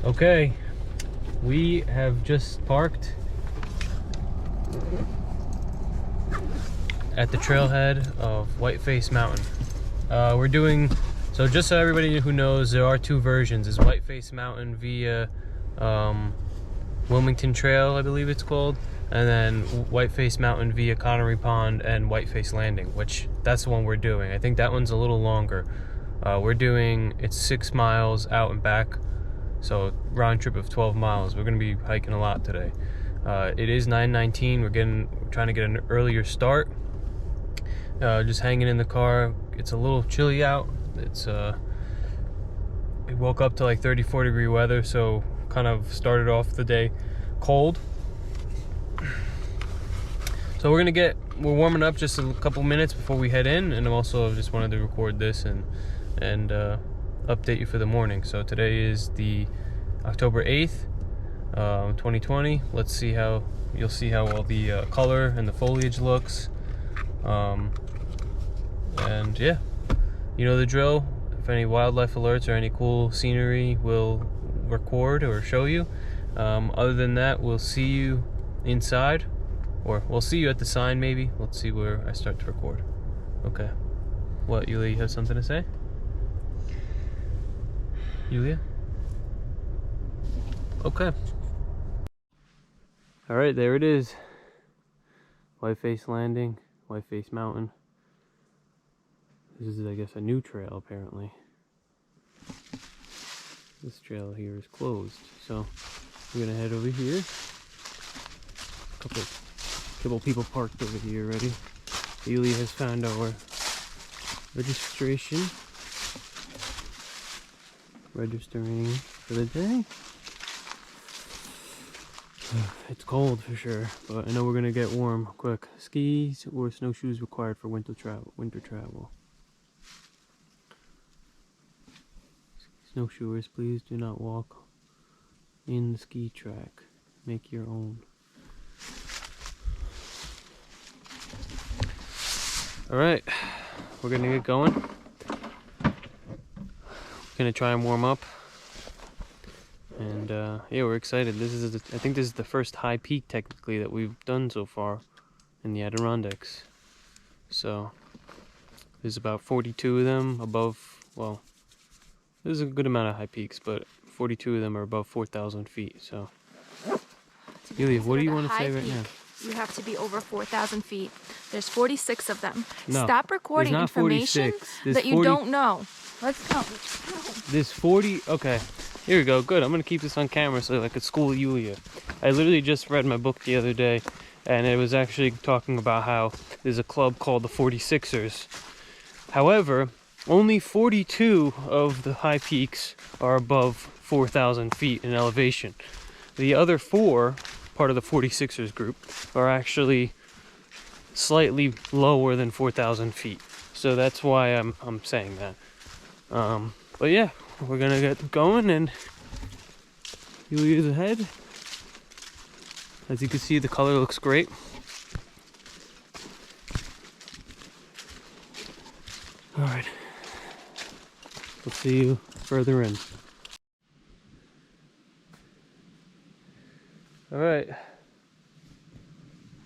Okay, we have just parked at the trailhead of Whiteface Mountain. We're doing, so just so everybody who knows, there are two versions. There's Whiteface Mountain via Wilmington Trail, I believe it's called, and then Whiteface Mountain via Connery Pond and Whiteface Landing, which that's the one we're doing. I think that one's a little longer. We're doing, it's 6 miles out and back, so round trip of 12 miles. We're gonna be hiking a lot today. It is 9:19. We're trying to get an earlier start. Just hanging in the car. It's a little chilly out. It's we woke up to like 34 degree weather, so kind of started off the day cold. So we're warming up just a couple minutes before we head in, and I also just wanted to record this and update you for the morning. So today is the October 8th, 2020. Let's see how you'll see how all the color and the foliage looks. And yeah, you know the drill. If any wildlife alerts or any cool scenery, we'll record or show you. Other than that, we'll see you inside, or we'll see you at the sign maybe. Let's see where I start to record. Okay. What, Yulia, you have something to say? Yulia? Okay. Alright, there it is. Whiteface Landing, Whiteface Mountain. This is, I guess, a new trail apparently. This trail here is closed, so we're gonna head over here. Couple people parked over here already. Yulia has found our registration. Registering for the day. It's cold for sure, but I know we're gonna get warm quick. Skis or snowshoes required for winter travel. Snowshoers, please do not walk in the ski track. Make your own. Alright, we're gonna get going. Gonna try and warm up. And yeah, we're excited. I think this is the first high peak technically that we've done so far in the Adirondacks. So there's about 42 of them above, well, there's a good amount of high peaks, but 42 of them are above 4,000 feet. So Yulia, what do you want to say right now? You have to be over 4,000 feet. There's 46 of them. No, stop recording information that you don't know. Let's go. There's 40, okay. Here we go, good. I'm gonna keep this on camera so I could school Yulia. I literally just read my book the other day, and it was actually talking about how there's a club called the 46ers. However, only 42 of the high peaks are above 4,000 feet in elevation. The other 4, part of the 46ers group, are actually slightly lower than 4,000 feet. So that's why I'm saying that. But yeah, we're gonna get going, and Yulia's ahead. As you can see, the color looks great. Alright, we'll see you further in. Alright, I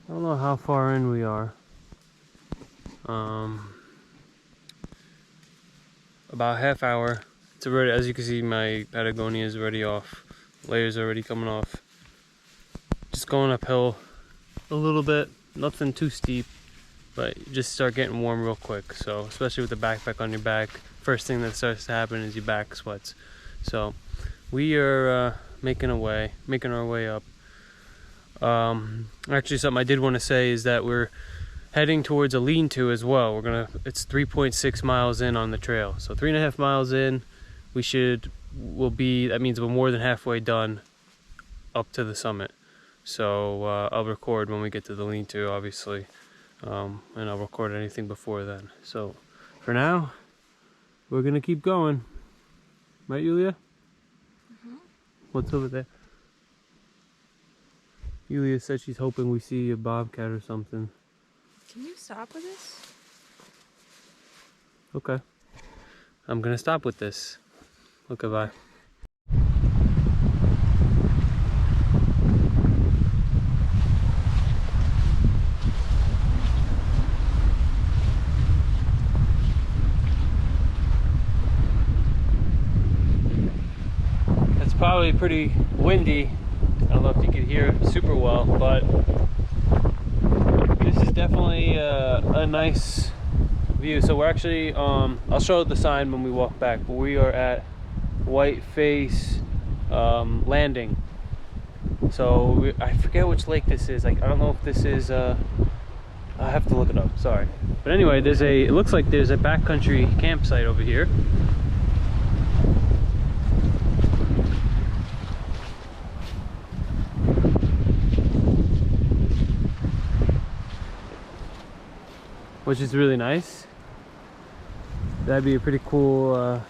don't know how far in we are. About half hour. It's already, as you can see, my Patagonia is already off. Layers already coming off. Just going uphill a little bit, nothing too steep, but you just start getting warm real quick. So especially with the backpack on your back, first thing that starts to happen is your back sweats. So we are making our way up. Actually, something I did want to say is that we're heading towards a lean-to as well. It's 3.6 miles in on the trail, so 3.5 miles in. That means we're more than halfway done up to the summit. So I'll record when we get to the lean-to, obviously, and I'll record anything before then. So for now, we're gonna keep going, right, Yulia? Mm-hmm. What's over there? Yulia said she's hoping we see a bobcat or something. Can you stop with this? Okay. I'm gonna stop with this. Okay, bye. probably pretty windy. I don't know if you can hear super well, but this is definitely a nice view. So we're actually, I'll show the sign when we walk back, but we are at Whiteface Landing. So I forget which lake this is. Like, I don't know if this is, I have to look it up, sorry. But anyway, it looks like there's a backcountry campsite over here. Which is really nice. That'd be a pretty cool,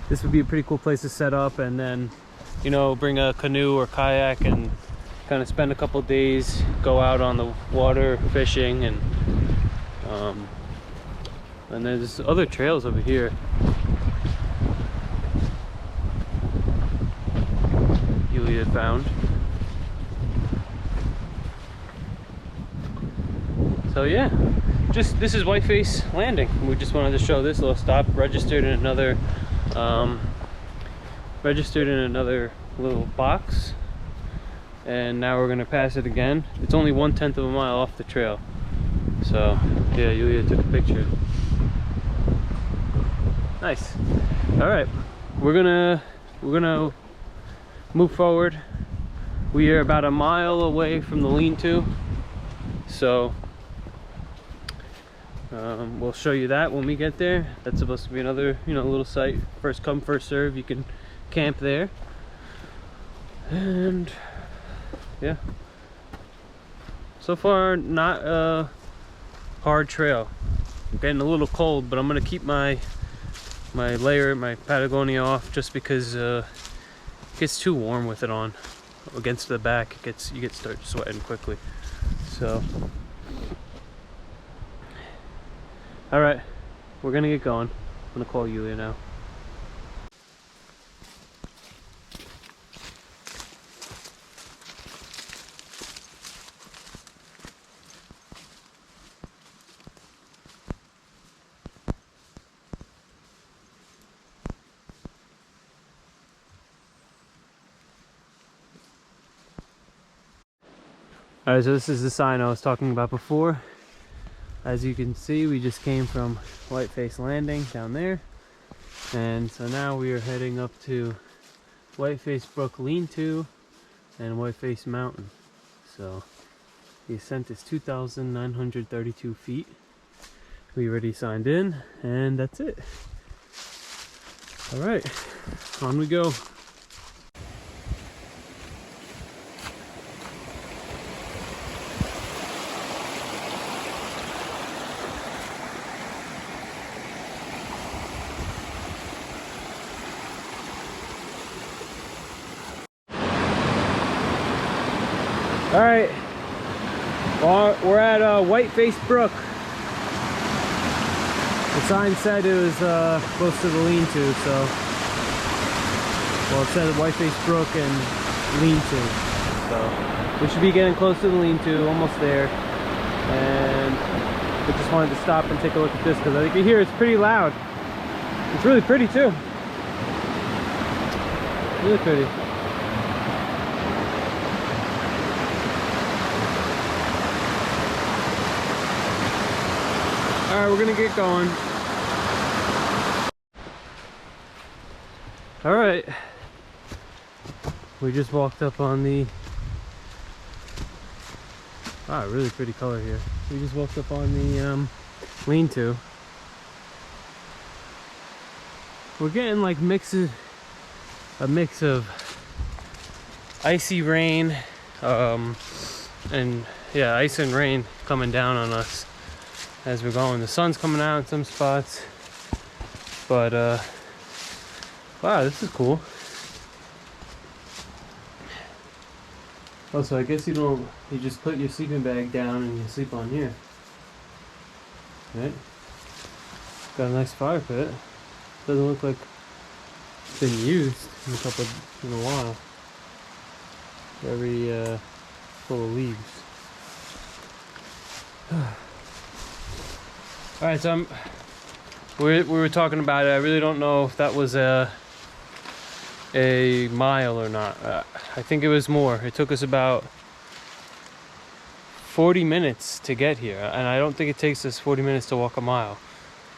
this would be a pretty cool place to set up, and then, you know, bring a canoe or kayak and kind of spend a couple days, go out on the water fishing, and there's other trails over here. Yulia found. So yeah, this is Whiteface Landing. We just wanted to show this little stop. Registered in another little box, and now we're gonna pass it again. It's only 1/10 of a mile off the trail. So yeah, Yulia took a picture. Nice. All right, we're gonna move forward. We are about a mile away from the lean-to, so we'll show you that when we get there. That's supposed to be another, you know, little site. First come, first serve. You can camp there, and yeah. So far, not a hard trail. I'm getting a little cold, but I'm gonna keep my layer, my Patagonia off, just because it gets too warm with it on. Against the back, you start sweating quickly. So, all right, we're gonna get going. I'm gonna call Yulia now. All right, so this is the sign I was talking about before. As you can see, we just came from Whiteface Landing down there. And so now we are heading up to Whiteface Brook Lean-to and Whiteface Mountain. So the ascent is 2,932 feet. We already signed in, and that's it. All right, on we go. All right, well, we're at Whiteface Brook. The sign said it was close to the lean-to, so, well, it said Whiteface Brook and lean-to. So we should be getting close to the lean-to, almost there. And we just wanted to stop and take a look at this, because as you can hear, it's pretty loud. It's really pretty too. Really pretty. All right, we're gonna get going. All right, we just walked up on the, wow, really pretty color here. We just walked up on the lean-to. We're getting like a mix of icy rain, and yeah, ice and rain coming down on us as we're going. The sun's coming out in some spots, but wow, this is cool. Also, I guess you just put your sleeping bag down and you sleep on here, right? Got a nice fire pit. Doesn't look like it's been used in a while. Very full of leaves. All right, so we were talking about it. I really don't know if that was a mile or not. I think it was more. It took us about 40 minutes to get here, and I don't think it takes us 40 minutes to walk a mile.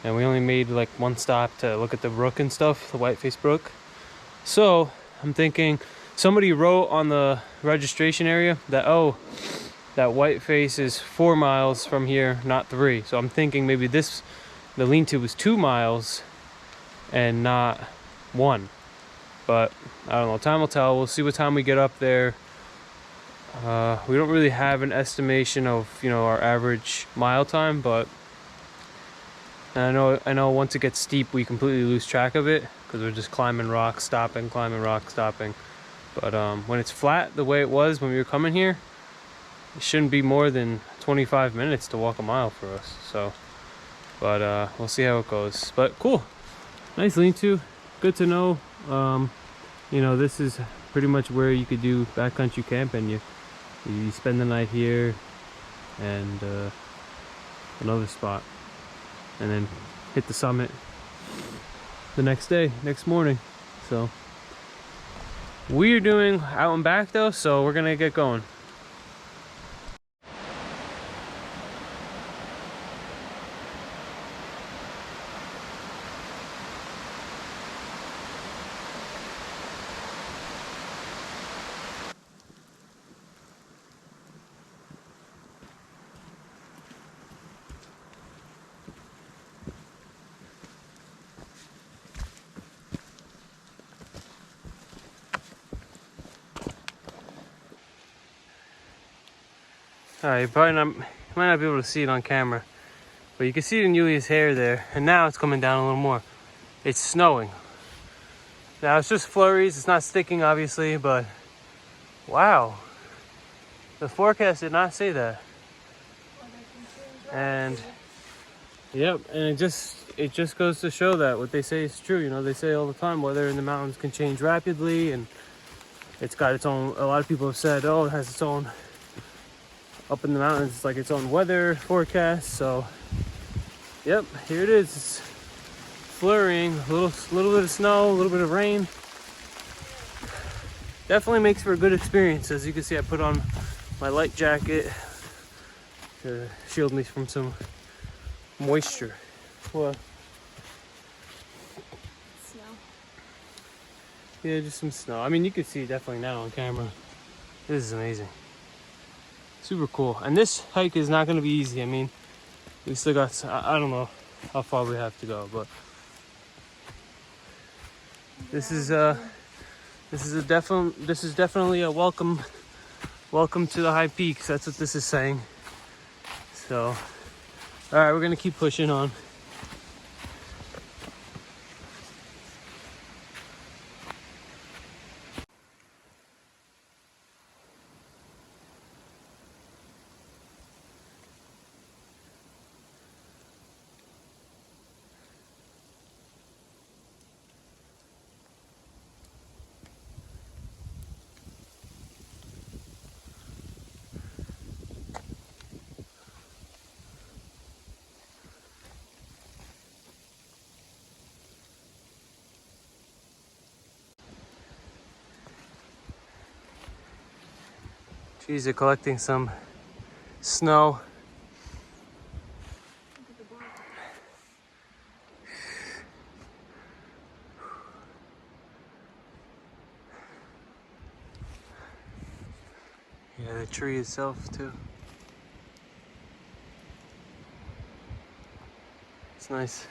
And we only made like one stop to look at the brook and stuff, the Whiteface brook. So I'm thinking somebody wrote on the registration area that, oh, that Whiteface is 4 miles from here, not 3. So I'm thinking maybe the lean-to was 2 miles and not 1. But I don't know, time will tell. We'll see what time we get up there. We don't really have an estimation of, you know, our average mile time, but I know once it gets steep we completely lose track of it because we're just climbing rocks, stopping, climbing rocks, stopping. But when it's flat the way it was when we were coming here, it shouldn't be more than 25 minutes to walk a mile for us. So, but we'll see how it goes. But cool, nice lean-to, good to know. You know, this is pretty much where you could do backcountry camping. You spend the night here and another spot, and then hit the summit the next day, next morning. So we're doing out and back though, so we're gonna get going. Alright, you might not be able to see it on camera, but you can see it in Yulia's hair there, and now it's coming down a little more. It's snowing. Now it's just flurries, it's not sticking obviously, but wow. The forecast did not say that. And yep, and it just goes to show that what they say is true. You know, they say all the time weather in the mountains can change rapidly, and it's got its own, a lot of people have said, oh, it has its own, up in the mountains, it's like its own weather forecast. So, yep, here it is. It's flurrying, a little bit of snow, a little bit of rain. Definitely makes for a good experience. As you can see, I put on my light jacket to shield me from some moisture. What? Snow. Yeah, just some snow. I mean, you can see it definitely now on camera. This is amazing. Super cool. And this hike is not going to be easy. I mean, we still got, I don't know how far we have to go, but this is definitely a welcome to the high peaks. That's what this is saying. So, all right, we're gonna keep pushing on. Geez, they're collecting some snow. Yeah, the tree itself too. It's nice.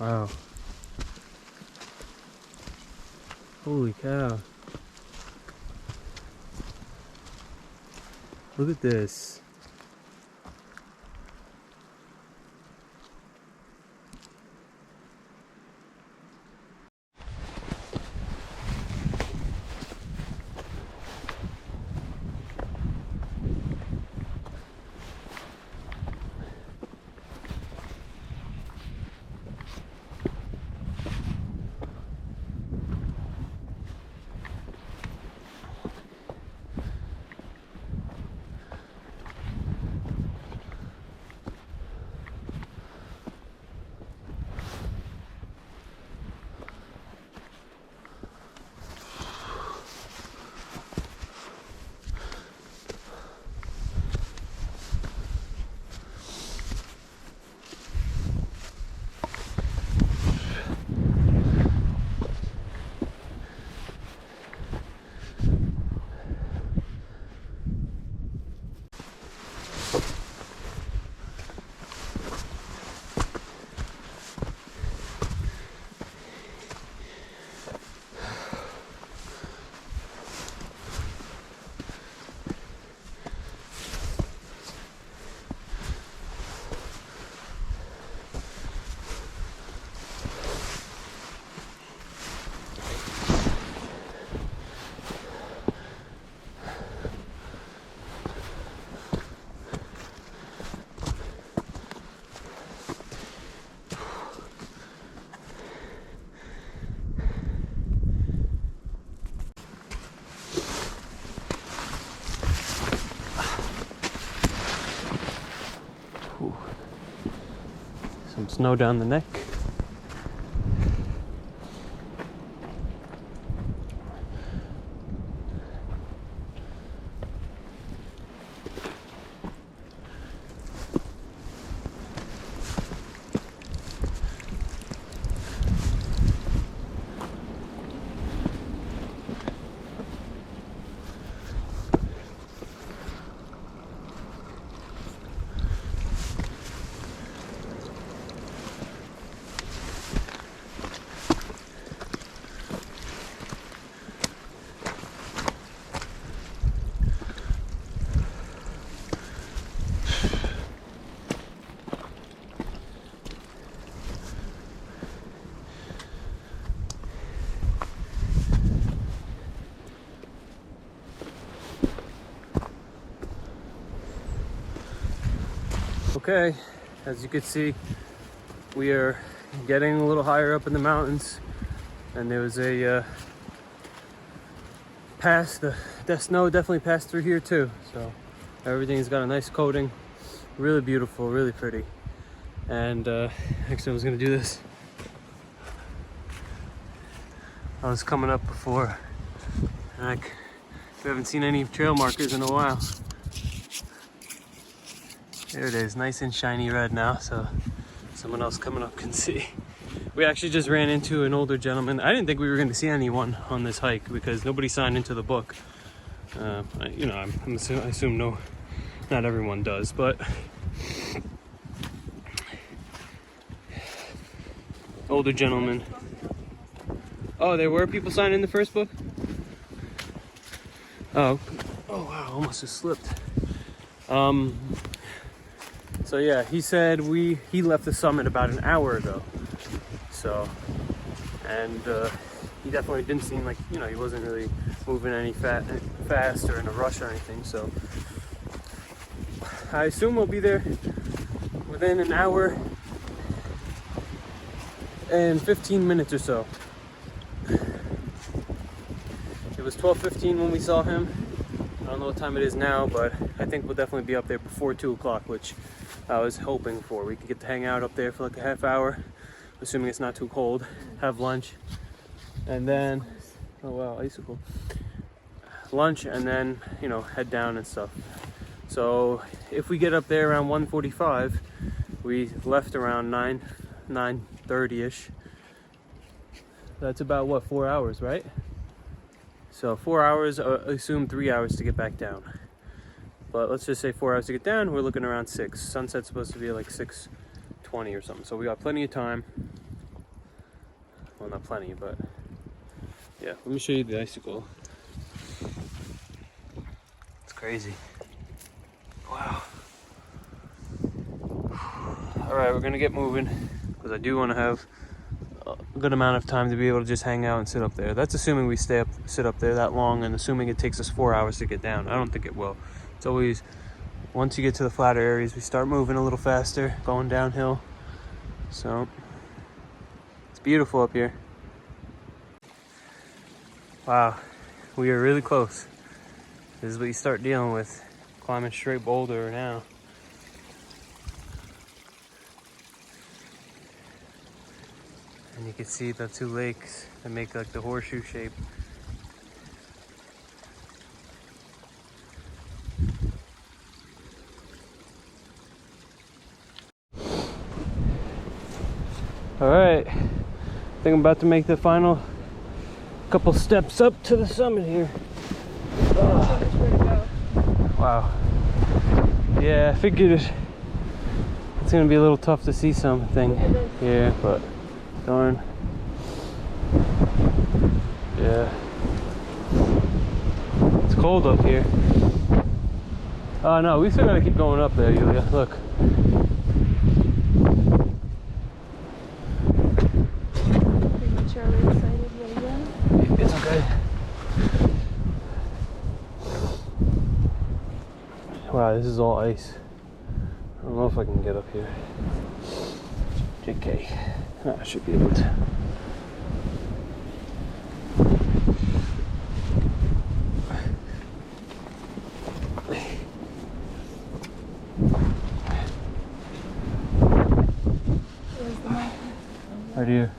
Wow. Holy cow. Look at this. Some snow down the neck. Okay, as you can see, we are getting a little higher up in the mountains, and there was a pass. The snow definitely passed through here too, so everything's got a nice coating. Really beautiful, really pretty. And actually, I was gonna do this. I was coming up before, and we haven't seen any trail markers in a while. There it is, nice and shiny red now, so someone else coming up can see. We actually just ran into an older gentleman. I didn't think we were going to see anyone on this hike because nobody signed into the book. You know, I assume no, not everyone does, but older gentleman. Oh, there were people signed in the first book? Oh wow, almost just slipped. So yeah, he said he left the summit about an hour ago. So, and he definitely didn't seem like, you know, he wasn't really moving any fast or in a rush or anything. So I assume we'll be there within an hour and 15 minutes or so. It was 12:15 when we saw him. I don't know what time it is now, but I think we'll definitely be up there before 2 o'clock, which I was hoping for. We could get to hang out up there for like a half hour, assuming it's not too cold, have lunch, and then, oh wow, icicle. Lunch, and then, you know, head down and stuff. So if we get up there around 1:45, we left around 9:30ish. That's about what, 4 hours, right? So 4 hours, assume 3 hours to get back down. But let's just say 4 hours to get down. We're looking around 6. Sunset's supposed to be like 6:20 or something. So we got plenty of time. Well, not plenty, but yeah. Let me show you the icicle. It's crazy. Wow. All right, we're gonna get moving because I do want to have a good amount of time to be able to just hang out and sit up there. That's assuming we sit up there that long, and assuming it takes us 4 hours to get down. I don't think it will. It's always, once you get to the flatter areas, we start moving a little faster, going downhill. So it's beautiful up here. Wow, we are really close. This is what you start dealing with, climbing straight boulder now. And you can see the two lakes that make like the horseshoe shape. All right, I think I'm about to make the final couple steps up to the summit here. Wow. Yeah, I figured it's gonna be a little tough to see something here, but darn. Yeah. It's cold up here. Oh no, we still gotta keep going up there, Yulia. Look. Prematurely excited yet again. It's okay. Wow, this is all ice. I don't know if I can get up here. JK. I should be able to. Right here.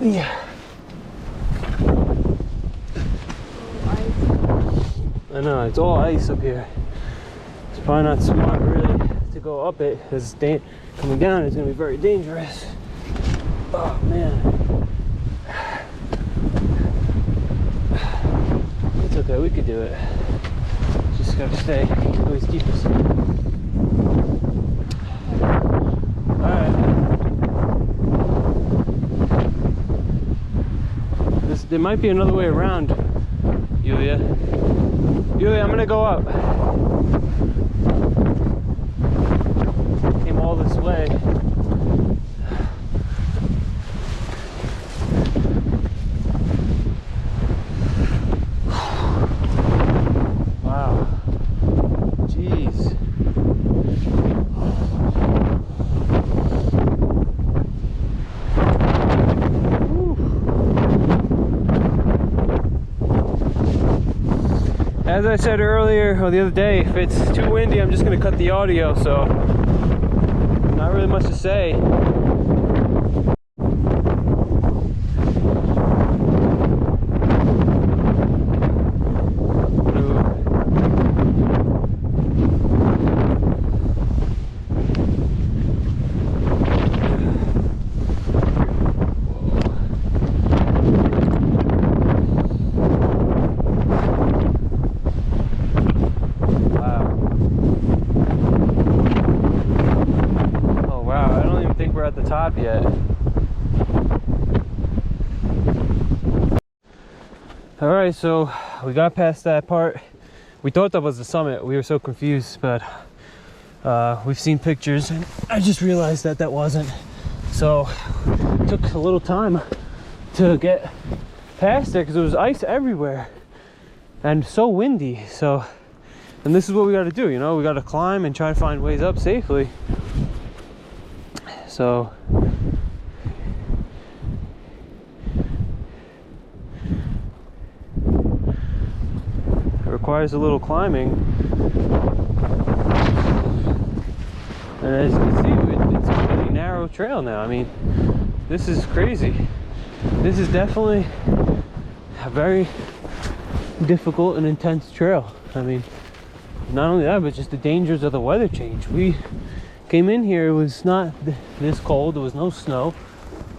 Yeah. I know, it's all ice up here. It's probably not smart really to go up it because coming down is going to be very dangerous. Oh man. It's okay, we could do it. Just gotta stay always deepest. Alright. There might be another way around, Yulia. Yulia, I'm gonna go up. Came all this way. Wow. Jeez. As I said earlier, or the other day, if it's too windy, I'm just going to cut the audio, so not really much to say. At the top yet. All right, so we got past that part. We thought that was the summit. We were so confused, but we've seen pictures and I just realized that that wasn't. So it took a little time to get past there because there was ice everywhere and so windy. So, and this is what we got to do, you know, we got to climb and try to find ways up safely. So it requires a little climbing, and as you can see, it's a really narrow trail now. I mean, this is crazy. This is definitely a very difficult and intense trail. I mean, not only that, but just the dangers of the weather change. We came in here, it was not this cold, there was no snow.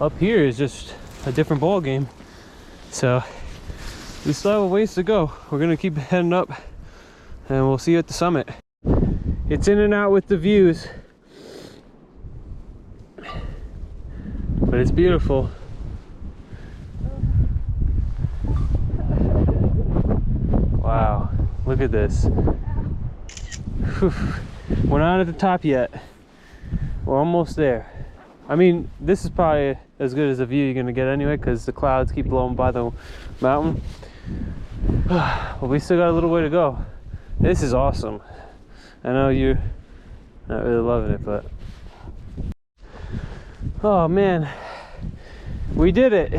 Up here is just a different ball game. So we still have a ways to go. We're gonna keep heading up and we'll see you at the summit. It's in and out with the views. but it's beautiful. Wow, look at this. Whew. We're not at the top yet. We're almost there. I mean, this is probably as good as a view you're gonna get anyway, because the clouds keep blowing by the mountain. But we still got a little way to go. This is awesome. I know you're not really loving it, but oh man, we did it.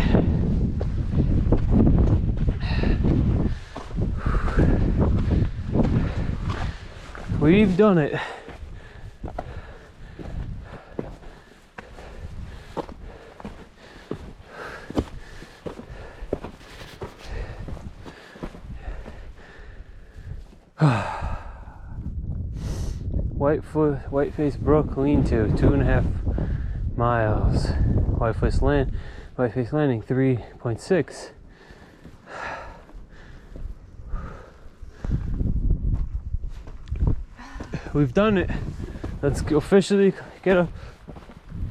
We've done it. Whiteface Brook lean-to, 2.5 miles. Whiteface Landing, 3.6. We've done it. Let's go officially get on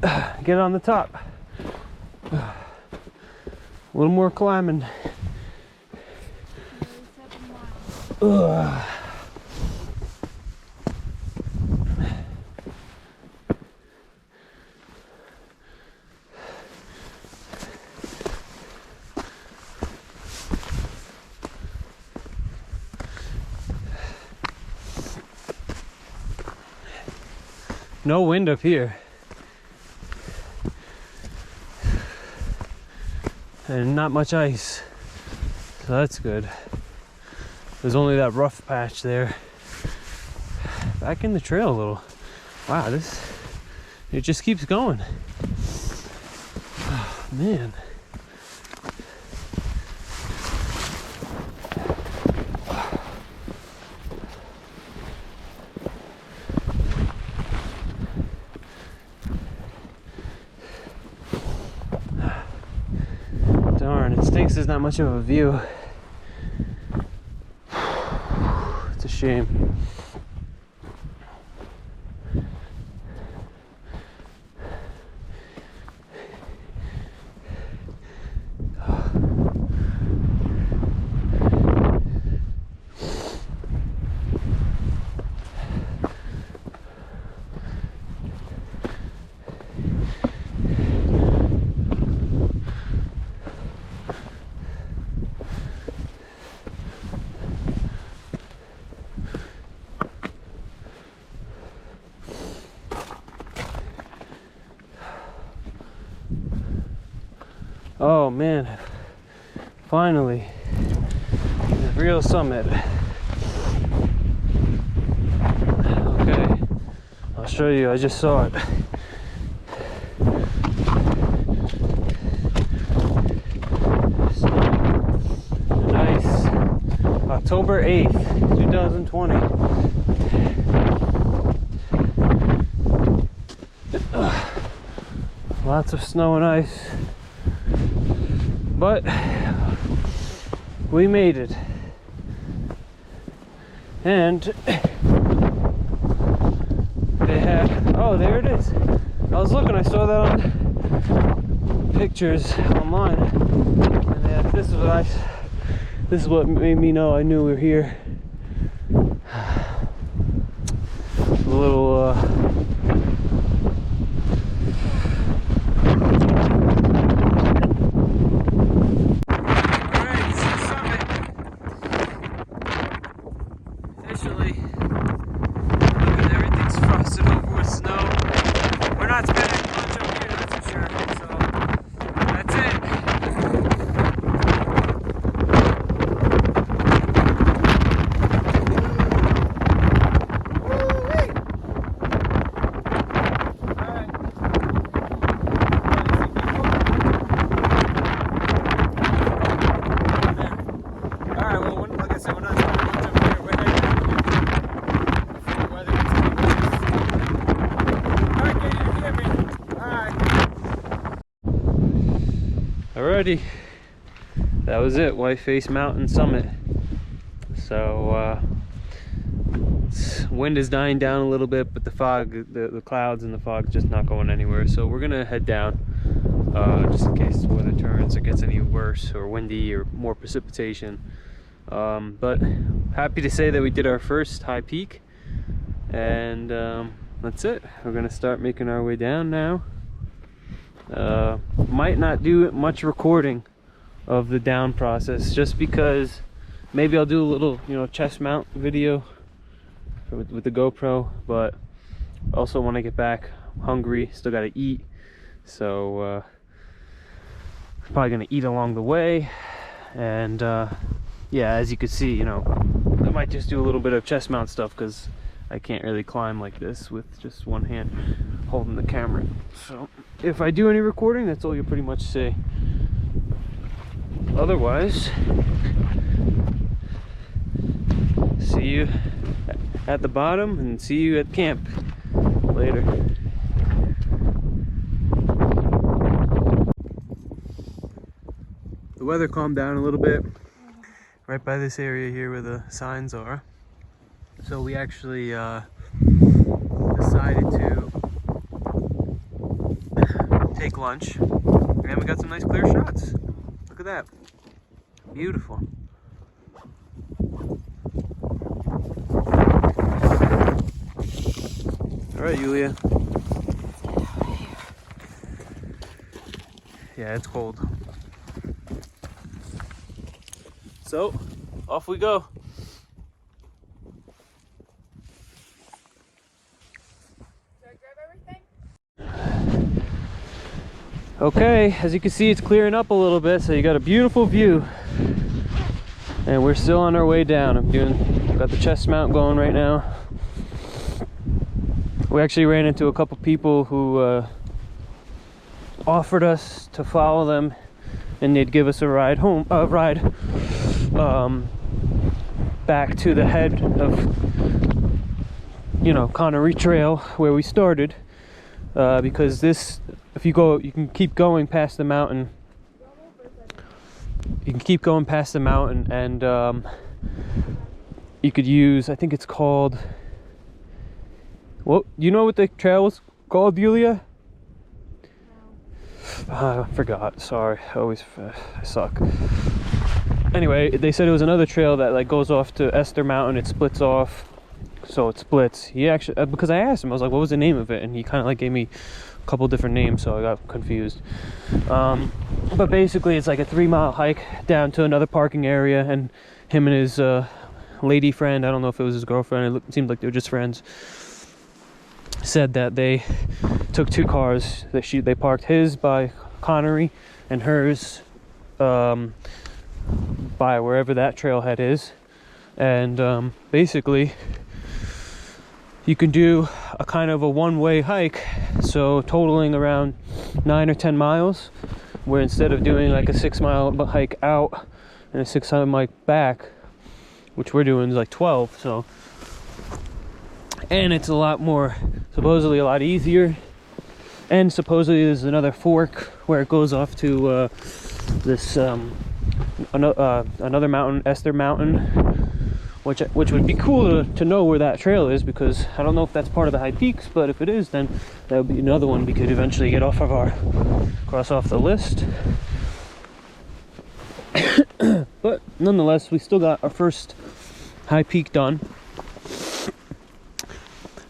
the top. A little more climbing. Ugh. No wind up here. And not much ice. So that's good. There's only that rough patch there. Back in the trail a little. Wow, it just keeps going. Oh, man. Darn, it stinks there's not much of a view. It's a shame. Oh man, finally, the real summit. Okay, I'll show you, I just saw it. Nice, October 8th, 2020. Lots of snow and ice. But we made it, and they had, oh, there it is. I was looking, I saw that on pictures online, and they had, this is what made me know I knew we were here. A little alrighty, that was it, Whiteface Mountain Summit. So wind is dying down a little bit, but the fog, the clouds and the fog just not going anywhere. So we're gonna head down. just in case the weather turns or gets any worse or windy or more precipitation. But happy to say that we did our first high peak, and that's it. We're gonna start making our way down now. Might not do much recording of the down process, just because maybe I'll do a little, you know, chest mount video with the GoPro, but also want to get back. I'm hungry, still gotta eat, so probably gonna eat along the way. And yeah, as you can see, you know, I might just do a little bit of chest mount stuff because I can't really climb like this with just one hand holding the camera. So if I do any recording, that's all you'll pretty much see. Otherwise, see you at the bottom and see you at camp later. The weather calmed down a little bit right by this area here where the signs are. So we actually decided to take lunch, and we got some nice clear shots. Look at that. Beautiful. All right, Julia. Yeah, it's cold. So, off we go. Did I grab everything? Okay, as you can see, it's clearing up a little bit, so you got a beautiful view. And we're still on our way down. Got the chest mount going right now. We actually ran into a couple people who offered us to follow them, and they'd give us a ride home, back to the head of, you know, Connery Trail where we started, because this, if you go, you can keep going past the mountain. You can keep going past the mountain, and you could use, I think it's called, what, you know what the trail was called, Julia? I forgot, sorry, I suck. Anyway, they said it was another trail that like goes off to Esther Mountain. It splits off, so it splits. He actually, because I asked him, I was like, what was the name of it? And he kind of like gave me a couple different names, so I got confused. But basically it's like a 3-mile hike down to another parking area, and him and his lady friend, I don't know if it was his girlfriend, it seemed like they were just friends, said that they took 2 cars. They parked his by Connery and hers by wherever that trailhead is, and basically you can do a kind of a one-way hike, so totaling around 9 or 10 miles, where instead of doing like a 6-mile hike out and a 6-mile hike back, which we're doing, is like 12. So, and it's a lot more, supposedly a lot easier, and supposedly there's another fork where it goes off to this another mountain, Esther Mountain, which would be cool to know where that trail is, because I don't know if that's part of the high peaks, but if it is, then that would be another one we could eventually get off of cross off the list. But nonetheless, we still got our first high peak done,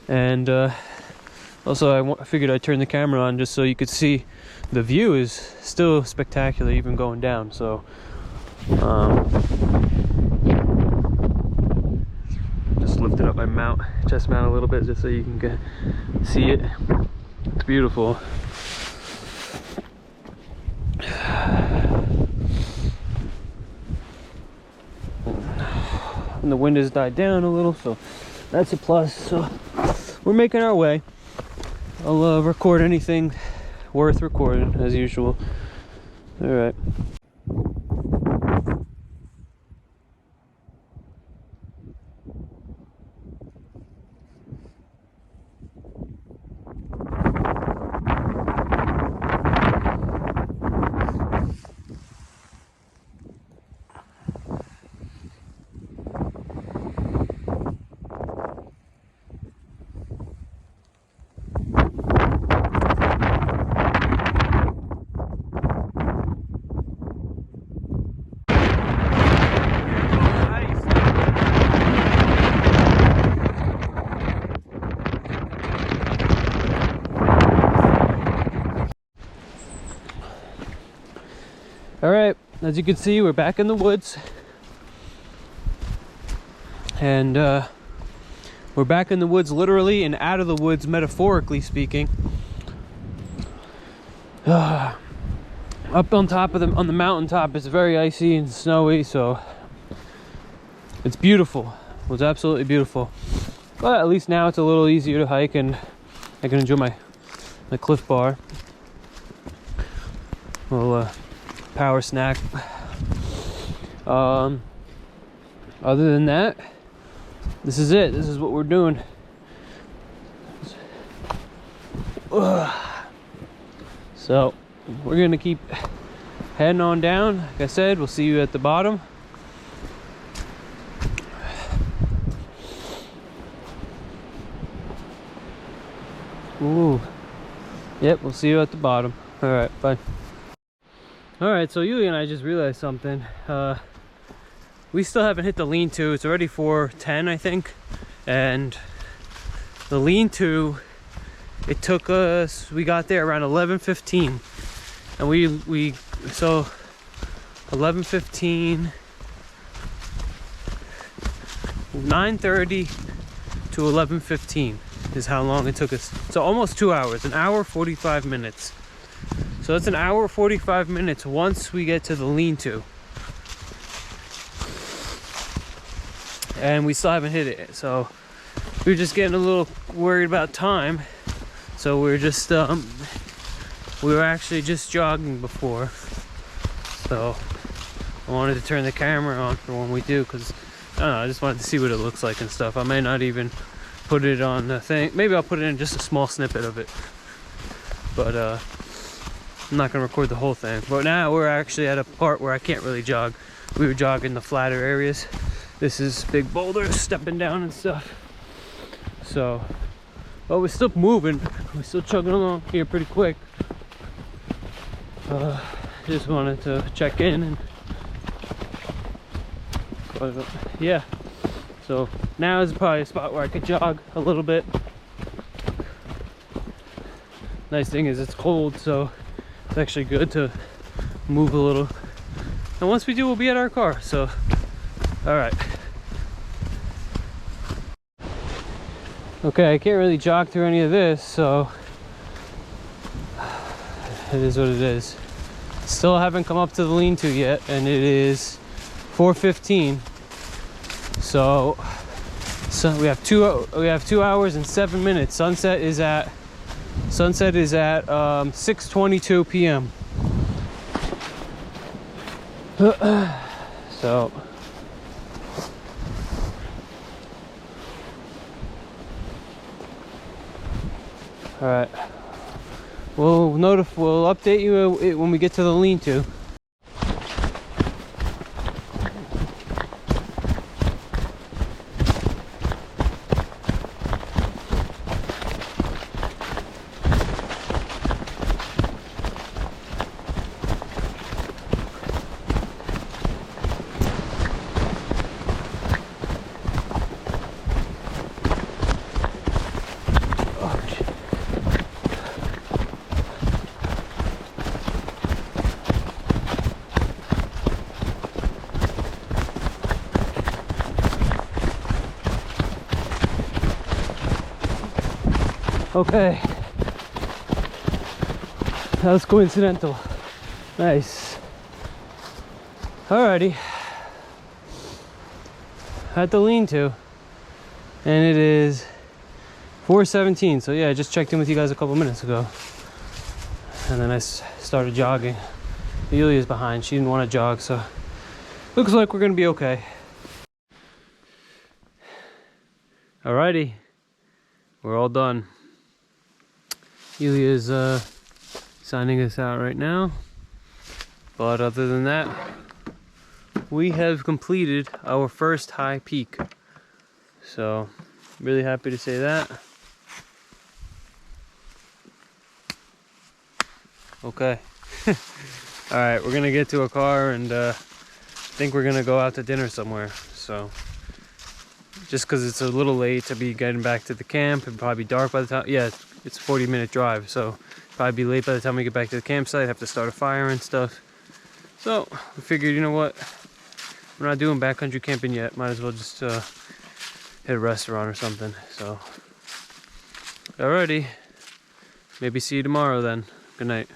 and also I figured I'd turn the camera on just so you could see the view is still spectacular even going down. So just lifted up my chest mount a little bit just so you can see it. It's beautiful. And the wind has died down a little, so that's a plus. So we're making our way. I'll record anything worth recording as usual. All right. All right, as you can see, we're back in the woods. And we're back in the woods literally and out of the woods metaphorically speaking. Up on top of on the mountaintop, it's very icy and snowy, so it's beautiful. It was absolutely beautiful. But at least now it's a little easier to hike and I can enjoy my Cliff Bar. A little power snack. Other than that, this is it. This is what we're doing. So we're gonna keep heading on down. Like I said, we'll see you at the bottom. Ooh. Yep, we'll see you at the bottom. All right, bye. All right, so Yulia and I just realized something. We still haven't hit the lean-to. It's already 4:10, I think. And the lean-to, it took us, we got there around 11:15. And so 11:15, 9:30 to 11:15 is how long it took us. So almost 2 hours, an hour 45 minutes. So that's an hour 45 minutes once we get to the lean-to. And we still haven't hit it. So we were just getting a little worried about time. So we were actually just jogging before. So I wanted to turn the camera on for when we do, because I don't know, I just wanted to see what it looks like and stuff. I may not even put it on the thing. Maybe I'll put it in just a small snippet of it. But I'm not gonna record the whole thing. But now we're actually at a part where I can't really jog. We were jogging the flatter areas. This is big boulders, stepping down and stuff. So, but we're still moving. We're still chugging along here pretty quick. Just wanted to check in and yeah. So now is probably a spot where I could jog a little bit. Nice thing is it's cold, so it's actually good to move a little. And once we do, we'll be at our car. So, all right. Okay, I can't really jog through any of this, so it is what it is. Still haven't come up to the lean-to yet, and it is 4:15. So we have 2 hours and 7 minutes. Sunset is at 6:22 p.m. So all right, we'll update you when we get to the lean-to. Okay, that was coincidental. Nice. Alrighty, at the lean-to, and it is 4:17. So yeah, I just checked in with you guys a couple minutes ago, and then I started jogging. Yulia's behind; she didn't want to jog, so looks like we're gonna be okay. Alrighty, we're all done. Yulia is signing us out right now, but other than that, we have completed our first high peak. So really happy to say that. Okay. All right, we're gonna get to a car and I think we're gonna go out to dinner somewhere. So just because it's a little late to be getting back to the camp, it'll probably be dark by the time. Yeah, it's a 40-minute drive, so probably be late by the time we get back to the campsite. Have to start a fire and stuff. So we figured, you know what? We're not doing backcountry camping yet. Might as well just hit a restaurant or something. So, alrighty. Maybe see you tomorrow then. Good night.